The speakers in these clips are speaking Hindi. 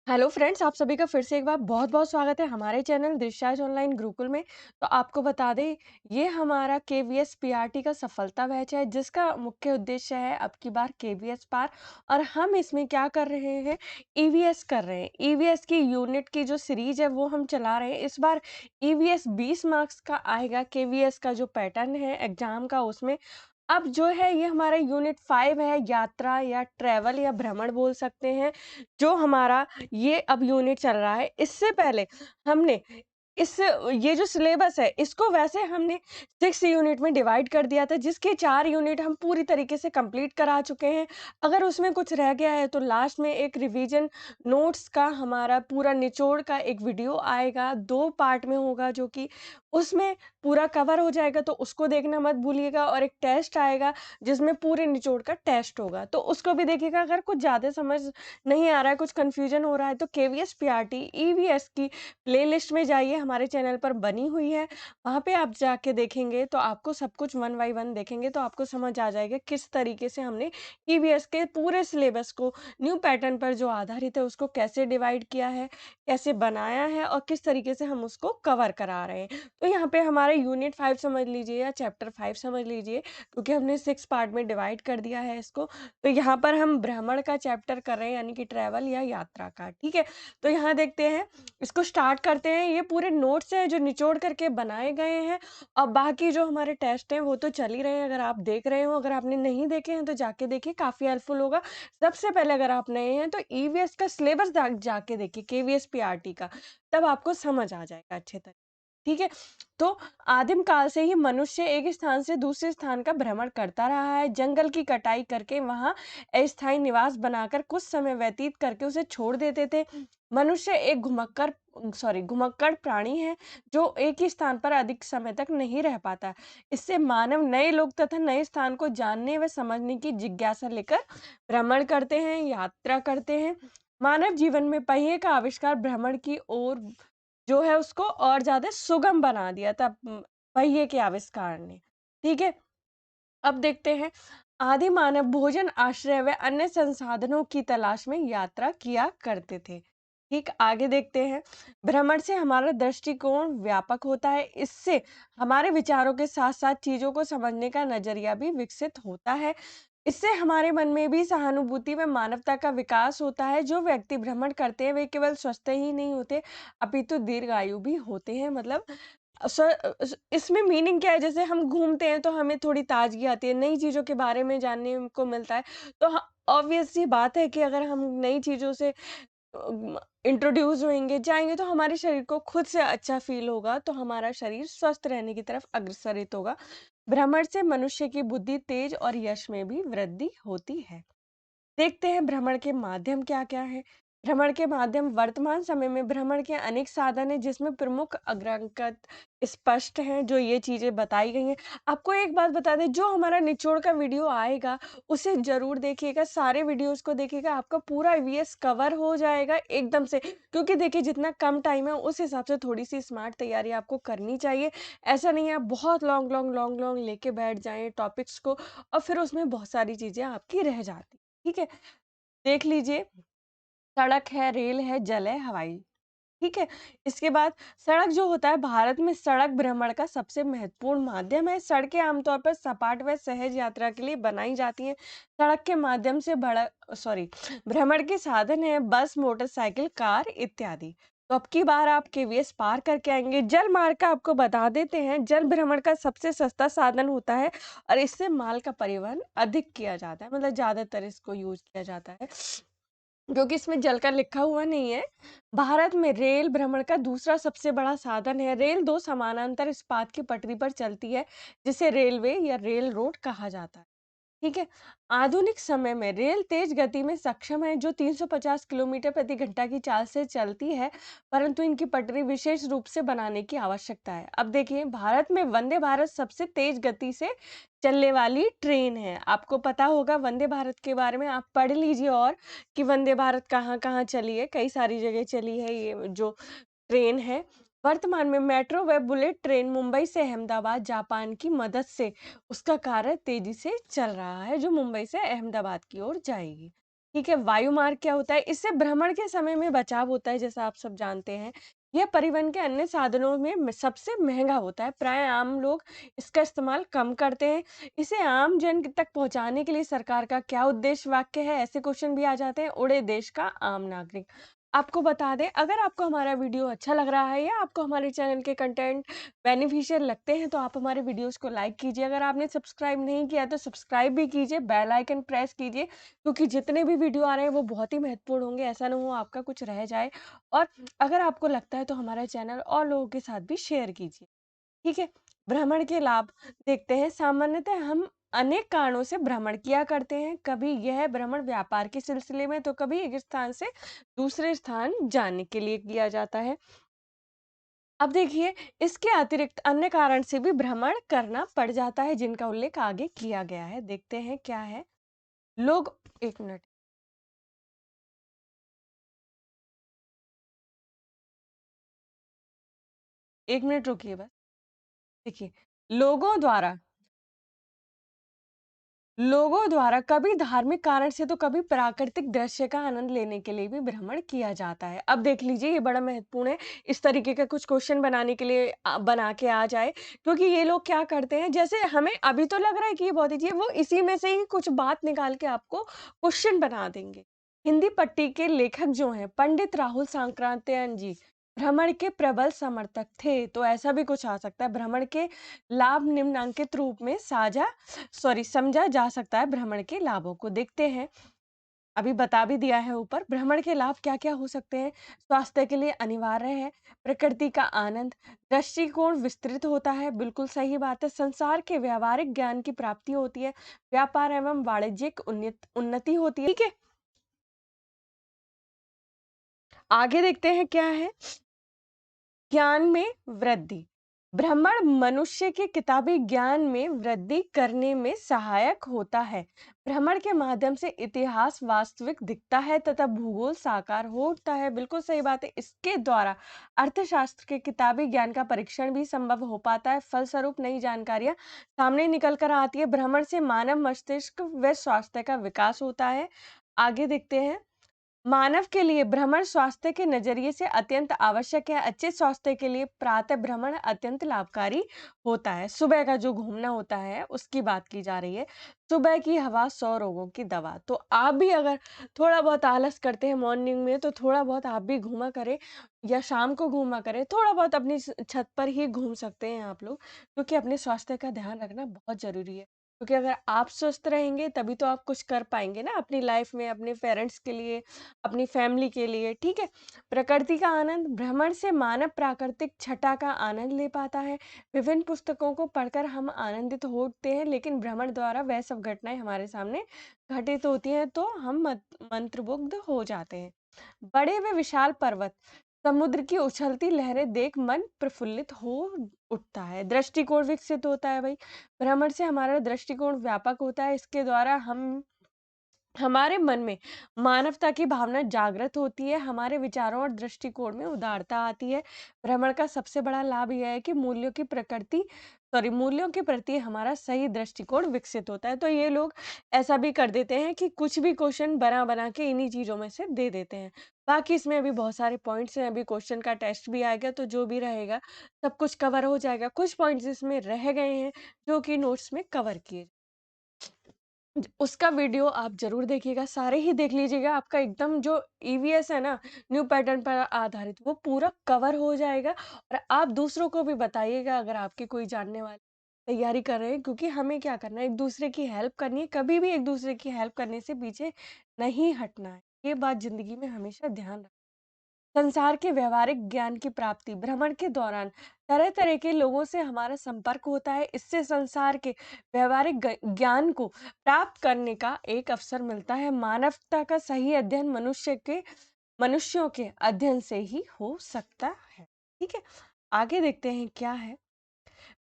हेलो फ्रेंड्स, आप सभी का फिर से एक बार बहुत-बहुत स्वागत है हमारे चैनल दिशाज ऑनलाइन गुरुकुल में। तो आपको बता दें, ये हमारा केवीएस पीआरटी का सफलता बैच है, जिसका मुख्य उद्देश्य है अब की बार केवीएस पार। और हम इसमें क्या कर रहे हैं, ईवीएस कर रहे हैं। ईवीएस की यूनिट की जो सीरीज है वो हम चला रहे हैं। इस बार ईवीएस 20 मार्क्स का आएगा। केवीएस का जो पैटर्न है एग्जाम का, उसमें अब जो है ये हमारा यूनिट 5 है, यात्रा या ट्रैवल या भ्रमण बोल सकते हैं। जो हमारा ये अब यूनिट चल रहा है, इससे पहले हमने इस ये जो सिलेबस है, इसको वैसे हमने 6 यूनिट में डिवाइड कर दिया था, जिसके 4 यूनिट हम पूरी तरीके से कंप्लीट करा चुके हैं। अगर उसमें कुछ रह गया है, तो लास्ट में एक रिवीजन नोट्स का हमारा पूरा निचोड़ का एक वीडियो आएगा, 2 पार्ट में होगा, जो कि उसमें पूरा कवर हो जाएगा, तो उसको देखना मत भूलिएगा। और एक टेस्ट आएगा, जिसमें पूरे निचोड़ का टेस्ट होगा, तो उसको भी देखिएगा। अगर कुछ ज़्यादा समझ नहीं आ रहा है, कुछ कन्फ्यूजन हो रहा है, तो केवीएस पीआरटी ईवीएस की प्लेलिस्ट में जाइए, हमारे चैनल पर बनी हुई है। वहाँ पे आप जाके देखेंगे तो आपको सब कुछ वन बाय वन देखेंगे तो आपको समझ आ जाएगा किस तरीके से हमने ईवीएस के पूरे सिलेबस को न्यू पैटर्न पर जो आधारित है उसको कैसे डिवाइड किया है, कैसे बनाया है और किस तरीके से हम उसको कवर करा रहे हैं। तो यहाँ पे हमारे यूनिट 5 समझ लीजिए या चैप्टर 5 समझ लीजिए, क्योंकि हमने 6 पार्ट में डिवाइड कर दिया है इसको। तो यहाँ पर हम भ्रमण का चैप्टर कर रहे हैं, यानी कि ट्रैवल या यात्रा का, ठीक है? तो यहाँ देखते हैं, इसको स्टार्ट करते हैं। ये पूरे नोट्स हैं जो निचोड़ करके बनाए गए हैं, और बाकी जो हमारे टेस्ट हैं वो तो चल ही रहे हैं। अगर आप देख रहे हो, अगर आपने नहीं देखे हैं तो जाके देखिए, काफ़ी हेल्पफुल होगा। सबसे पहले अगर आप नए हैं तो ईवीएस का सिलेबस जाके देखिए, केवीएस पीआरटी का, तब आपको समझ आ जाएगा अच्छे तरीके, ठीक है? तो आदिम काल से ही मनुष्य एक स्थान से दूसरे स्थान का भ्रमण करता रहा है। जंगल की कटाई करके वहां अस्थायी निवास बनाकर कुछ समय व्यतीत करके उसे छोड़ देते थे। मनुष्य एक घुमक्कड़ प्राणी है, जो एक ही स्थान पर अधिक समय तक नहीं रह पाता। इससे मानव नए लोग तथा नए स्थान को जानने व समझने की जिज्ञासा लेकर भ्रमण करते हैं, यात्रा करते हैं। मानव जीवन में पहिए का आविष्कार भ्रमण की ओर जो है उसको और ज़्यादा सुगम बना दिया था, पहिए के आविष्कार ने, ठीक है? अब देखते हैं, आदि मानव भोजन, आश्रय व अन्य संसाधनों की तलाश में यात्रा किया करते थे। ठीक, आगे देखते हैं, भ्रमण से हमारा दृष्टिकोण व्यापक होता है। इससे हमारे विचारों के साथ-साथ चीज़ों को समझने का नज़रिया भी विकसित होता है। इससे हमारे मन में भी सहानुभूति व मानवता का विकास होता है। जो व्यक्ति भ्रमण करते हैं, वे केवल स्वस्थ ही नहीं होते, अपितु दीर्घायु भी होते हैं। मतलब इसमें मीनिंग क्या है, जैसे हम घूमते हैं तो हमें थोड़ी ताजगी आती है, नई चीज़ों के बारे में जानने को मिलता है। तो ऑब्वियस सी बात है कि अगर हम नई चीज़ों से इंट्रोड्यूस होंगे, जाएँगे, तो हमारे शरीर को खुद से अच्छा फ़ील होगा, तो हमारा शरीर स्वस्थ रहने की तरफ अग्रसरित होगा। भ्रमण से मनुष्य की बुद्धि तेज और यश में भी वृद्धि होती है। देखते हैं भ्रमण के माध्यम क्या-क्या हैं। भ्रमण के माध्यम, वर्तमान समय में भ्रमण के अनेक साधन हैं, जिसमें प्रमुख अग्रंकत स्पष्ट हैं, जो ये चीज़ें बताई गई हैं। आपको एक बात बता दें, जो हमारा निचोड़ का वीडियो आएगा, उसे ज़रूर देखिएगा, सारे वीडियोज़ को देखिएगा, आपका पूरा वीएस कवर हो जाएगा एकदम से। क्योंकि देखिए, जितना कम टाइम है, उस हिसाब से थोड़ी-सी स्मार्ट तैयारी आपको करनी चाहिए। ऐसा नहीं है आप बहुत लॉन्ग लेके बैठ जाएँ टॉपिक्स को, और फिर उसमें बहुत सारी चीज़ें आपकी रह जाती, ठीक है? देख लीजिए, सड़क है, रेल है, जल है, हवाई, ठीक है? इसके बाद सड़क जो होता है, भारत में सड़क भ्रमण का सबसे महत्वपूर्ण माध्यम है। सड़कें आमतौर पर सपाट व सहज यात्रा के लिए बनाई जाती हैं। सड़क के माध्यम से भ्रमण के साधन हैं बस, मोटरसाइकिल, कार इत्यादि। तो अब की बार आप केवीएस पार करके आएँगे। जल मार्ग का आपको बता देते हैं, जल भ्रमण का सबसे सस्ता साधन होता है, और इससे माल का परिवहन अधिक किया जाता है, मतलब ज़्यादातर इसको यूज़ किया जाता है। क्योंकि इसमें जल का लिखा हुआ नहीं है। भारत में रेल भ्रमण का दूसरा सबसे बड़ा साधन है। रेल 2 समानांतर इस्पात की पटरी पर चलती है, जिसे रेलवे या रेल रोड कहा जाता है। ठीक है? आधुनिक समय में रेल तेज गति में सक्षम है, जो 350 किलोमीटर प्रति घंटा की चाल से चलती है, परंतु इनकी पटरी विशेष रूप से बनाने की आवश्यकता है। अब देखिए, भारत में वंदे भारत सबसे तेज गति से चलने वाली ट्रेन है। आपको पता होगा वंदे भारत के बारे में, आप पढ़ लीजिए, और कि वंदे भारत कहाँ-कहाँ चली है, कई सारी जगह चली है ये जो ट्रेन है। वर्तमान में मेट्रो व बुलेट ट्रेन मुंबई से अहमदाबाद जापान की मदद से उसका कार्य तेजी से चल रहा है, जो मुंबई से अहमदाबाद की ओर जाएगी। ठीक है? वायु मार्ग क्या होता है? इससे भ्रमण के समय में बचाव होता है, जैसा आप सब जानते हैं। यह परिवहन के अन्य साधनों में सबसे महँगा होता है। प्राय आम लोग इसका इस्तेमाल कम करते हैं। इसे आम जन तक पहुँचाने के लिए सरकार का क्या उद्देश्य वाक्य है? ऐसे क्वेश्चन भी आ जाते हैं। उड़े देश का आम नागरिक। आपको बता दें, अगर आपको हमारा वीडियो अच्छा लग रहा है या आपको हमारे चैनल के कंटेंट बेनिफिशियल लगते हैं, तो आप हमारे वीडियोज़ को लाइक कीजिए। अगर आपने सब्सक्राइब नहीं किया, तो सब्सक्राइब भी कीजिए, बेल आइकन प्रेस कीजिए, क्योंकि जितने भी वीडियो आ रहे हैं वो बहुत ही महत्वपूर्ण होंगे, ऐसा ना हो आपका कुछ रह जाए। और अगर आपको लगता है तो हमारा चैनल और लोगों के साथ भी शेयर कीजिए, ठीक है? भ्रमण के लाभ देखते हैं। सामान्यतः हम अनेक कारणों से भ्रमण किया करते हैं। कभी यह भ्रमण व्यापार के सिलसिले में, तो कभी एक स्थान से दूसरे स्थान जाने के लिए किया जाता है। अब देखिए, इसके अतिरिक्त अन्य कारण से भी भ्रमण करना पड़ जाता है, जिनका उल्लेख आगे किया गया है। देखते हैं क्या है। लोग 1 मिनट, 1 मिनट रुकिए बस। देखिए, लोगों द्वारा लोगों द्वारा कभी धार्मिक कारण से तो कभी प्राकृतिक दृश्य का आनंद लेने के लिए भी भ्रमण किया जाता है। अब देख लीजिए, ये बड़ा महत्वपूर्ण है। इस तरीके का कुछ क्वेश्चन बनाने के लिए बना के आ जाए, क्योंकि ये लोग क्या करते हैं, जैसे हमें अभी तो लग रहा है कि ये बहुत ईज़ी है, वो इसी में से ही कुछ बात निकाल के आपको क्वेश्चन बना देंगे। हिंदी पट्टी के लेखक जो हैं पंडित राहुल सांकृत्यायन जी, भ्रमण के प्रबल समर्थक थे। तो ऐसा भी कुछ आ सकता है। भ्रमण के लाभ निम्नांकित रूप में समझा जा सकता है। भ्रमण के लाभों को देखते हैं। अभी बता भी दिया है ऊपर। भ्रमण के लाभ क्या-क्या हो सकते हैं? स्वास्थ्य के लिए अनिवार्य है, प्रकृति का आनंद, दृष्टिकोण विस्तृत होता है, बिल्कुल सही बात है। संसार के व्यावहारिक ज्ञान की प्राप्ति होती है, व्यापार एवं वाणिज्यिक उन्नति होती है, ठीक है? आगे देखते हैं क्या है? ज्ञान में वृद्धि। भ्रमण मनुष्य के किताबी ज्ञान में वृद्धि करने में सहायक होता है। भ्रमण के माध्यम से इतिहास वास्तविक दिखता है तथा भूगोल साकार होता है। बिल्कुल सही बात है। इसके द्वारा अर्थशास्त्र के किताबी ज्ञान का परीक्षण भी संभव हो पाता है। फलस्वरूप नई जानकारियां सामने निकल कर आती है। भ्रमण से मानव मस्तिष्क व स्वास्थ्य का विकास होता है। आगे देखते हैं। मानव के लिए भ्रमण स्वास्थ्य के नजरिए से अत्यंत आवश्यक है। अच्छे स्वास्थ्य के लिए प्रातः भ्रमण अत्यंत लाभकारी होता है। सुबह का जो घूमना होता है उसकी बात की जा रही है। सुबह की हवा 100 रोगों की दवा। तो आप भी अगर थोड़ा बहुत आलस करते हैं मॉर्निंग में, तो थोड़ा बहुत आप भी घूमा करें या शाम को घूमा करें। थोड़ा बहुत अपनी छत पर ही घूम सकते हैं आप लोग, क्योंकि अपने स्वास्थ्य का ध्यान रखना बहुत जरूरी है। क्योंकि अगर आप स्वस्थ रहेंगे तभी तो आप कुछ कर पाएंगे ना अपनी लाइफ में, अपने पेरेंट्स के लिए, अपनी फैमिली के लिए, ठीक है? प्रकृति का आनंद। भ्रमण से मानव प्राकृतिक छटा का आनंद ले पाता है। विभिन्न पुस्तकों को पढ़कर हम आनंदित होते हैं, लेकिन भ्रमण द्वारा वह सब घटनाएँ हमारे सामने घटित होती हैं, तो हम मंत्रमुग्ध हो जाते हैं। बड़े व विशाल पर्वत, समुद्र की उछलती लहरें देख मन प्रफुल्लित हो उठता है। दृष्टिकोण विकसित होता है भई। भ्रमण से हमारा दृष्टिकोण व्यापक होता है। इसके द्वारा हमारे मन में मानवता की भावना जागृत होती है। हमारे विचारों और दृष्टिकोण में उदारता आती है। भ्रमण का सबसे बड़ा लाभ यह है कि मूल्यों के प्रति हमारा सही दृष्टिकोण विकसित होता है। तो ये लोग ऐसा भी कर देते हैं कि कुछ भी क्वेश्चन बना-बना के इन्हीं चीज़ों में से दे देते हैं। बाकी इसमें अभी बहुत सारे पॉइंट्स हैं, अभी क्वेश्चन का टेस्ट भी आएगा, तो जो भी रहेगा सब कुछ कवर हो जाएगा। कुछ पॉइंट्स इसमें रह गए हैं, जो कि नोट्स में कवर किए। उसका वीडियो आप ज़रूर देखिएगा, सारे ही देख लीजिएगा। आपका एकदम जो ईवीएस है ना, न्यू पैटर्न पर आधारित, वो पूरा कवर हो जाएगा। और आप दूसरों को भी बताइएगा, अगर आपके कोई जानने वाले तैयारी कर रहे हैं, क्योंकि हमें क्या करना है, एक-दूसरे की हेल्प करनी है। कभी भी एक-दूसरे की हेल्प करने से पीछे नहीं हटना है। ये बात ज़िंदगी में हमेशा ध्यान रख। संसार के व्यावहारिक ज्ञान की प्राप्ति। भ्रमण के दौरान तरह-तरह के लोगों से हमारा संपर्क होता है। इससे संसार के व्यावहारिक ज्ञान को प्राप्त करने का एक अवसर मिलता है। मानवता का सही अध्ययन मनुष्यों के अध्ययन से ही हो सकता है। ठीक है? आगे देखते हैं क्या है।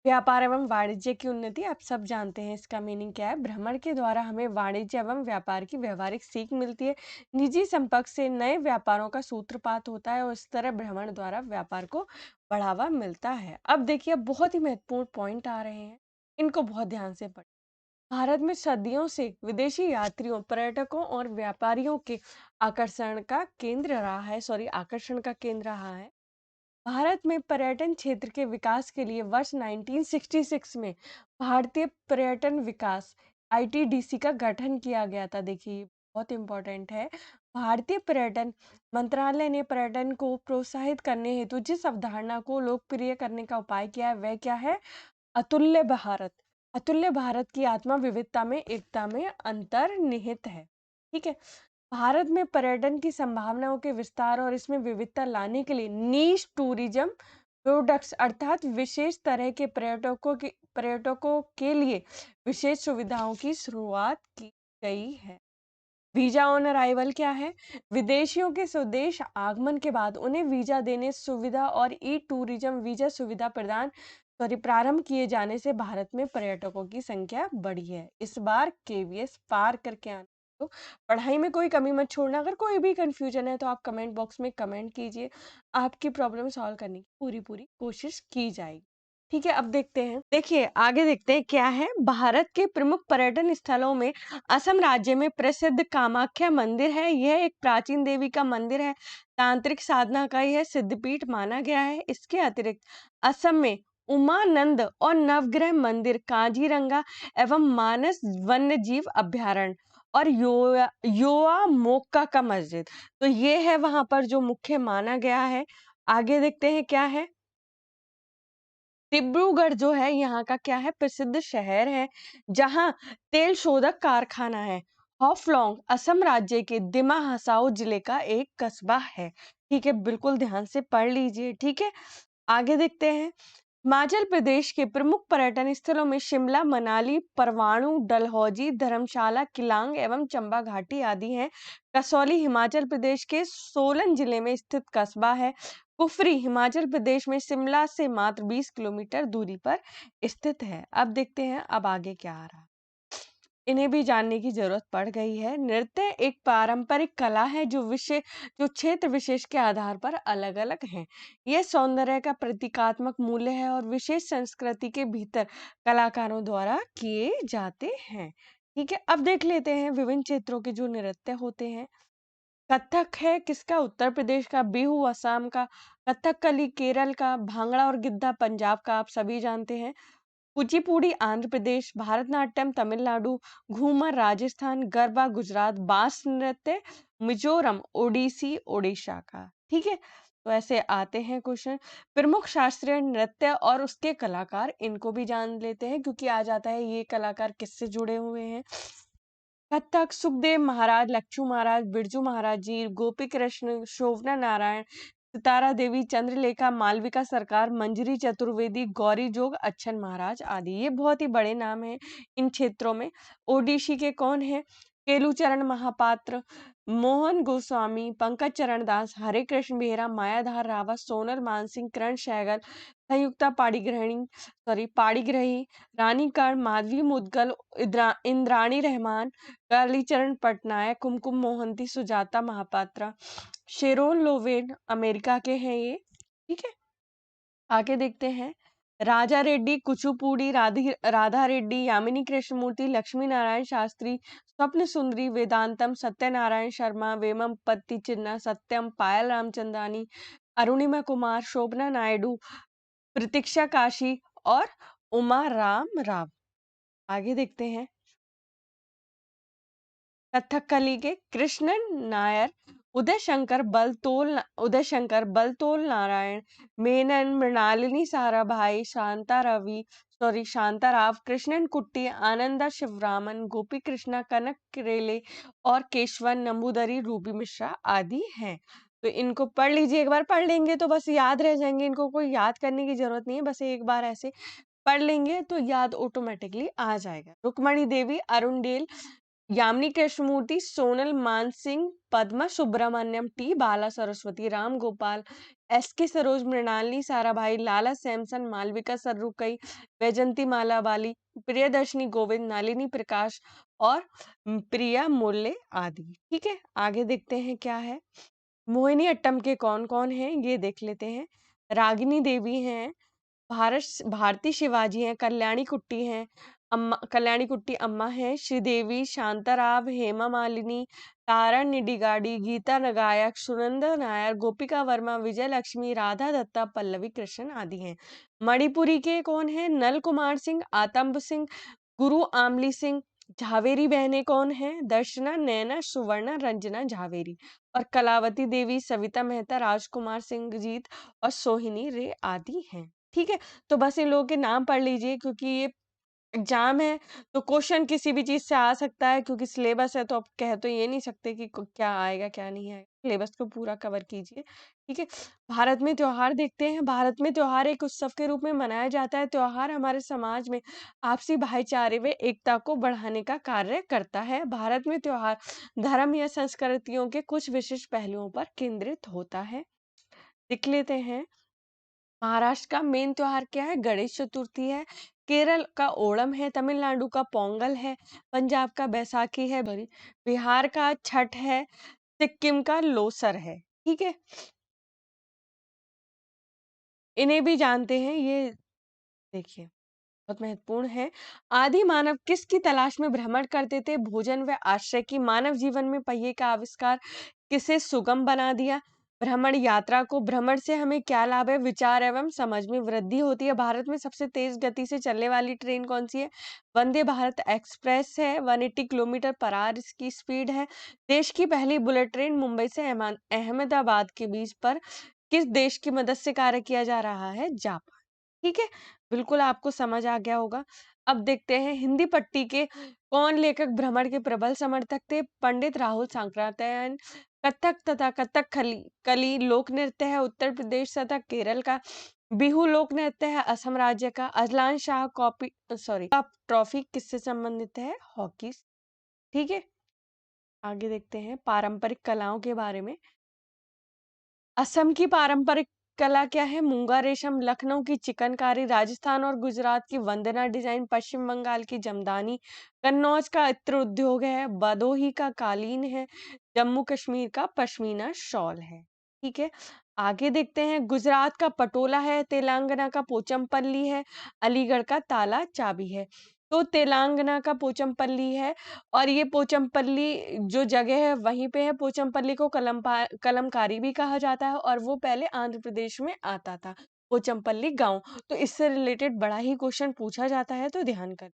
व्यापार एवं वाणिज्य की उन्नति। आप सब जानते हैं इसका मीनिंग क्या है। भ्रमण के द्वारा हमें वाणिज्य एवं व्यापार की व्यवहारिक सीख मिलती है। निजी संपर्क से नए व्यापारों का सूत्रपात होता है और इस तरह भ्रमण द्वारा व्यापार को बढ़ावा मिलता है। अब देखिए, बहुत ही महत्वपूर्ण पॉइंट आ रहे हैं, इनको बहुत ध्यान से पढ़ें। भारत में सदियों से विदेशी यात्रियों, पर्यटकों और व्यापारियों के आकर्षण का केंद्र रहा है। भारत में पर्यटन क्षेत्र के विकास के लिए वर्ष 1966 में भारतीय पर्यटन विकास आईटीडीसी का गठन किया गया था। देखिए, ये बहुत इंपॉर्टेंट है। भारतीय पर्यटन मंत्रालय ने पर्यटन को प्रोत्साहित करने हेतु जिस अवधारणा को लोकप्रिय करने का उपाय किया है, वह क्या है? अतुल्य भारत। अतुल्य भारत की आत्मा विविधता में एकता में अंतर्निहित है। ठीक है। भारत में पर्यटन की संभावनाओं के विस्तार और इसमें विविधता लाने के लिए नीश टूरिज्म प्रोडक्ट्स अर्थात विशेष तरह के पर्यटकों के लिए विशेष सुविधाओं की शुरुआत की गई है। वीजा ऑन अराइवल क्या है? विदेशियों के स्वदेश आगमन के बाद उन्हें वीजा देने सुविधा और ई टूरिज्म वीजा सुविधा प्रारंभ किए जाने से भारत में पर्यटकों की संख्या बढ़ी है। इस बार केवीएस पार करके आना। तो पढ़ाई में कोई कमी मत छोड़ना। अगर कोई भी कंफ्यूजन है तो आप कमेंट बॉक्स में कमेंट कीजिए। आपकी प्रॉब्लम सॉल्व करने की पूरी कोशिश की जाएगी। ठीक है, अब देखते हैं। देखिए, आगे देखते हैं क्या है। भारत के प्रमुख पर्यटन स्थलों में असम राज्य में प्रसिद्ध कामाख्या मंदिर है। यह एक प्राचीन देवी का मंदिर है। तांत्रिक साधना का यह सिद्धपीठ माना गया है। इसके अतिरिक्त असम में उमानंद और नवग्रह मंदिर, काजीरंगा एवं मानस वन्य जीव अभ्यारण्य और योआ मोक्का का मस्जिद, तो ये है वहां पर जो मुख्य माना गया है। आगे देखते हैं क्या है। डिब्रूगढ़ जो है यहाँ का क्या है? प्रसिद्ध शहर है जहाँ तेल शोधक कारखाना है। हाफलॉन्ग असम राज्य के दिमा हसाओ जिले का एक कस्बा है। ठीक है, बिल्कुल ध्यान से पढ़ लीजिए। ठीक है, आगे देखते हैं। हिमाचल प्रदेश के प्रमुख पर्यटन स्थलों में शिमला, मनाली, परवाणु, डलहौजी, धर्मशाला, किलांग एवं चंबा घाटी आदि हैं। कसौली हिमाचल प्रदेश के सोलन जिले में स्थित कस्बा है। कुफरी हिमाचल प्रदेश में शिमला से मात्र 20 किलोमीटर दूरी पर स्थित है। अब देखते हैं अब आगे क्या आ रहा है। इन्हें भी जानने की जरूरत पड़ गई है। नृत्य एक पारंपरिक कला है जो क्षेत्र विशेष के आधार पर अलग अलग है। यह सौंदर्य का प्रतीकात्मक मूल्य है और विशेष संस्कृति के भीतर कलाकारों द्वारा किए जाते हैं। ठीक है, अब देख लेते हैं विभिन्न क्षेत्रों के जो नृत्य होते हैं। कथक है किसका? उत्तर प्रदेश का। बिहू असम का। कथकली केरल का। भांगड़ा और गिद्धा पंजाब का, आप सभी जानते हैं। कुचिपुड़ी आंध्र प्रदेश। भारतनाट्यम तमिलनाडु। घूमर राजस्थान। गरबा गुजरात। बांस नृत्य मिजोरम ओडिसी ओडिशा का। ठीक है, तो ऐसे आते हैं क्वेश्चन। प्रमुख शास्त्रीय नृत्य और उसके कलाकार, इनको भी जान लेते हैं क्योंकि आ जाता है ये कलाकार किससे जुड़े हुए हैं। कथक सुखदेव महाराज, लक्ष्मू महाराज, बिरजू महाराज जी, गोपी कृष्ण, शोभना नारायण, सितारा देवी, चंद्रलेखा, मालविका सरकार, मंजरी चतुर्वेदी, गौरी जोग, अच्छन महाराज आदि। ये बहुत ही बड़े नाम हैं इन क्षेत्रों में। ओडिशी के कौन है? Kelucharan Mahapatra, Mohan Goswami, Pankaj Charan Das, Hare Krishna Behera, Mayadhar Rawat, Sonal Mansingh, Karan Sehgal, Sanjukta Panigrahi, Rani Karna, Madhavi Mudgal, Indrani Rahman, Kalicharan Patnaik, Kumkum Mohanty, Sujata Mohapatra, Sharon Lowen America के हैं ये। ठीक है, आगे देखते हैं। राजा रेड्डी, कुचुपुड़ी, राधा रेड्डी, यामिनी कृष्णमूर्ति, लक्ष्मी नारायण शास्त्री, स्वप्न सुंदरी, वेदांतम, सत्यनारायण शर्मा, वेमम पत्ती चिन्ना, सत्यम, पायल रामचंदानी, अरुणिमा कुमार, शोभना नायडू, प्रतीक्षा काशी और उमा राम राव। आगे देखते हैं। कथकली के कृष्णन नायर, उदय शंकर बलतोल नारायण मेनन, मृणालिनी साराभाई, शांता राव, कृष्णन कुट्टी, आनंदा शिवरामन, गोपी कृष्णा, कनक किरेले और केशवन नंबूदरी, रूबी मिश्रा आदि हैं। तो इनको पढ़ लीजिए। एक बार पढ़ लेंगे तो बस याद रह जाएंगे। इनको कोई याद करने की जरूरत नहीं है, बस एक बार ऐसे पढ़ लेंगे तो याद ऑटोमेटिकली आ जाएगा। रुक्मणी देवी, अरुण डेल, यामिनी कृष्णमूर्ति, सोनल मानसिंह, पद्मा सुब्रमण्यम, टी बाला सरस्वती, राम गोपाल, एस के सरोज, मृणालिनी साराभाई, लाला सैमसन, मालविका सर्रुकई, वैजंती माला बाली, प्रियदर्शनी गोविंद, नलिनी प्रकाश और प्रिया मोल्ले आदि। ठीक है, आगे देखते हैं क्या है। मोहिनी अट्टम के कौन कौन हैं ये देख लेते हैं। रागिनी देवी हैं, भारती शिवाजी हैं, कल्याणी कुट्टी हैं, अम्मा कल्याणी कुट्टी अम्मा हैं, श्रीदेवी, शांताराव, हेमा मालिनी, तारा निडिगाडी, गीता नायक, सुनंदा नायर, गोपिका वर्मा, विजय लक्ष्मी, राधा दत्ता, पल्लवी कृष्णन आदि हैं। मणिपुरी के कौन है? नल कुमार सिंह, आतंब सिंह, गुरु आमली सिंह। झावेरी बहनें कौन हैं? दर्शना, नैना, सुवर्णा, रंजना झावेरी। और कलावती देवी, सविता मेहता, राजकुमार सिंह जीत और सोहिनी रे आदि हैं। ठीक है, तो बस इन लोगों के नाम पढ़ लीजिए, क्योंकि ये एग्जाम है तो क्वेश्चन किसी भी चीज से आ सकता है, क्योंकि सिलेबस है तो आप कह तो ये नहीं सकते कि क्या आएगा क्या नहीं आएगा। सिलेबस को पूरा कवर कीजिए। ठीक है, भारत में त्योहार देखते हैं। भारत में त्योहार एक उत्सव के रूप में मनाया जाता है। त्योहार हमारे समाज में आपसी भाईचारे व एकता को बढ़ाने का कार्य करता है। भारत में त्योहार धर्म या संस्कृतियों के कुछ विशिष्ट पहलुओं पर केंद्रित होता है। देख लेते हैं। महाराष्ट्र का मेन त्योहार क्या है? गणेश चतुर्थी है। केरल का ओणम है। तमिलनाडु का पोंगल है। पंजाब का बैसाखी है। बिहार का छठ है। सिक्किम का लोसर है। ठीक है, इन्हें भी जानते हैं। ये देखिए, बहुत महत्वपूर्ण है। आदि मानव किसकी तलाश में भ्रमण करते थे? भोजन व आश्रय की। मानव जीवन में पहिए का आविष्कार किसे सुगम बना दिया? भ्रमण यात्रा को। भ्रमण से हमें क्या लाभ है? विचार एवं समझ में वृद्धि होती है। भारत में सबसे तेज गति से चलने वाली ट्रेन कौन सी है? वंदे भारत एक्सप्रेस है। 180 किलोमीटर पर आवर इसकी स्पीड है। देश की पहली बुलेट ट्रेन मुंबई से अहमदाबाद के बीच पर किस देश की मदद से कार्य किया जा रहा है? जापान। ठीक है, बिल्कुल आपको समझ आ गया होगा। अब देखते हैं हिंदी पट्टी के कौन लेखक भ्रमण के प्रबल समर्थक थे? पंडित राहुल सांकृत्यायन। कथक तथा कथकली कली लोक नृत्य है उत्तर प्रदेश तथा केरल का। बिहू लोक नृत्य है असम राज्य का। Azlan Shah copy cup trophy किससे संबंधित है? हॉकी। ठीक है, आगे देखते हैं पारंपरिक कलाओं के बारे में। असम की पारंपरिक कला क्या है? मूंगा रेशम। लखनऊ की चिकनकारी। राजस्थान और गुजरात की वंदना डिजाइन। पश्चिम बंगाल की जमदानी। कन्नौज का इत्र उद्योग है। भदोही का कालीन है। जम्मू कश्मीर का पश्मीना शॉल है। ठीक है, आगे देखते हैं। गुजरात का पटोला है। तेलंगाना का पोचमपल्ली है। अलीगढ़ का ताला चाबी है। तो तेलंगाना का पोचमपल्ली है। और ये पोचमपल्ली जो जगह है वहीं पे है। पोचमपल्ली को कलमकारी भी कहा जाता है और वो पहले आंध्र प्रदेश में आता था, पोचमपल्ली गांव। तो इससे रिलेटेड बड़ा ही क्वेश्चन पूछा जाता है, तो ध्यान कर।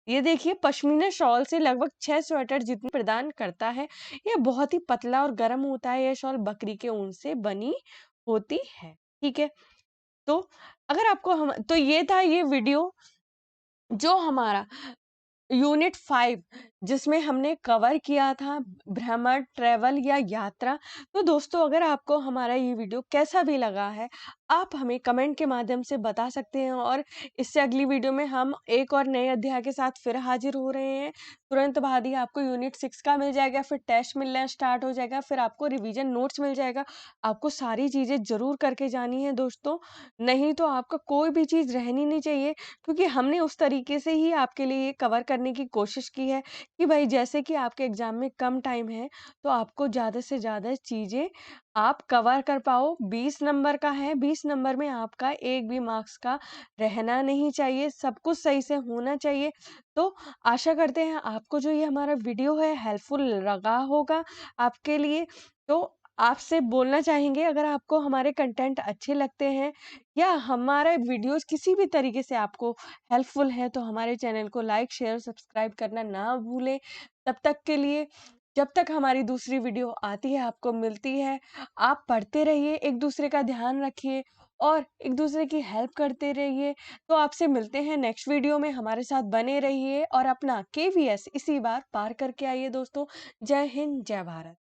ये देखिए, पश्मीना शॉल से लगभग 6 स्वेटर जितनी प्रदान करता है। यह बहुत ही पतला और गर्म होता है। यह शॉल बकरी के ऊन से बनी होती है। ठीक है, तो अगर आपको हम तो ये था ये वीडियो जो हमारा यूनिट 5 जिसमें हमने कवर किया था भ्रमण, ट्रेवल या यात्रा। तो दोस्तों, अगर आपको हमारा ये वीडियो कैसा भी लगा है, आप हमें कमेंट के माध्यम से बता सकते हैं। और इससे अगली वीडियो में हम एक और नए अध्याय के साथ फिर हाजिर हो रहे हैं। तुरंत बाद ही आपको यूनिट 6 का मिल जाएगा, फिर टेस्ट मिलना स्टार्ट हो जाएगा, फिर आपको रिवीजन नोट्स मिल जाएगा। आपको सारी चीजें जरूर करके जानी है दोस्तों, नहीं तो आपका कोई भी चीज रहनी नहीं चाहिए। क्योंकि हमने उस तरीके से ही आपके लिए ये कवर करने की कोशिश की है कि भाई जैसे कि आपके एग्जाम में कम टाइम है, तो आपको ज़्यादा से ज़्यादा चीज़ें आप कवर कर पाओ। 20 नंबर का है, 20 नंबर में आपका एक भी मार्क्स का रहना नहीं चाहिए, सब कुछ सही से होना चाहिए। तो आशा करते हैं आपको जो ये हमारा वीडियो है हेल्पफुल लगा होगा आपके लिए। तो आपसे बोलना चाहेंगे, अगर आपको हमारे कंटेंट अच्छे लगते हैं या हमारे वीडियोस किसी भी तरीके से आपको हेल्पफुल है, तो हमारे चैनल को लाइक शेयर सब्सक्राइब करना ना भूलें। तब तक के लिए, जब तक हमारी दूसरी वीडियो आती है आपको मिलती है, आप पढ़ते रहिए, एक दूसरे का ध्यान रखिए और एक दूसरे की हेल्प करते रहिए। तो आपसे मिलते हैं नेक्स्ट वीडियो में, हमारे साथ बने रहिए और अपना KVS इसी बार पार करके आइए दोस्तों। जय हिंद, जय भारत।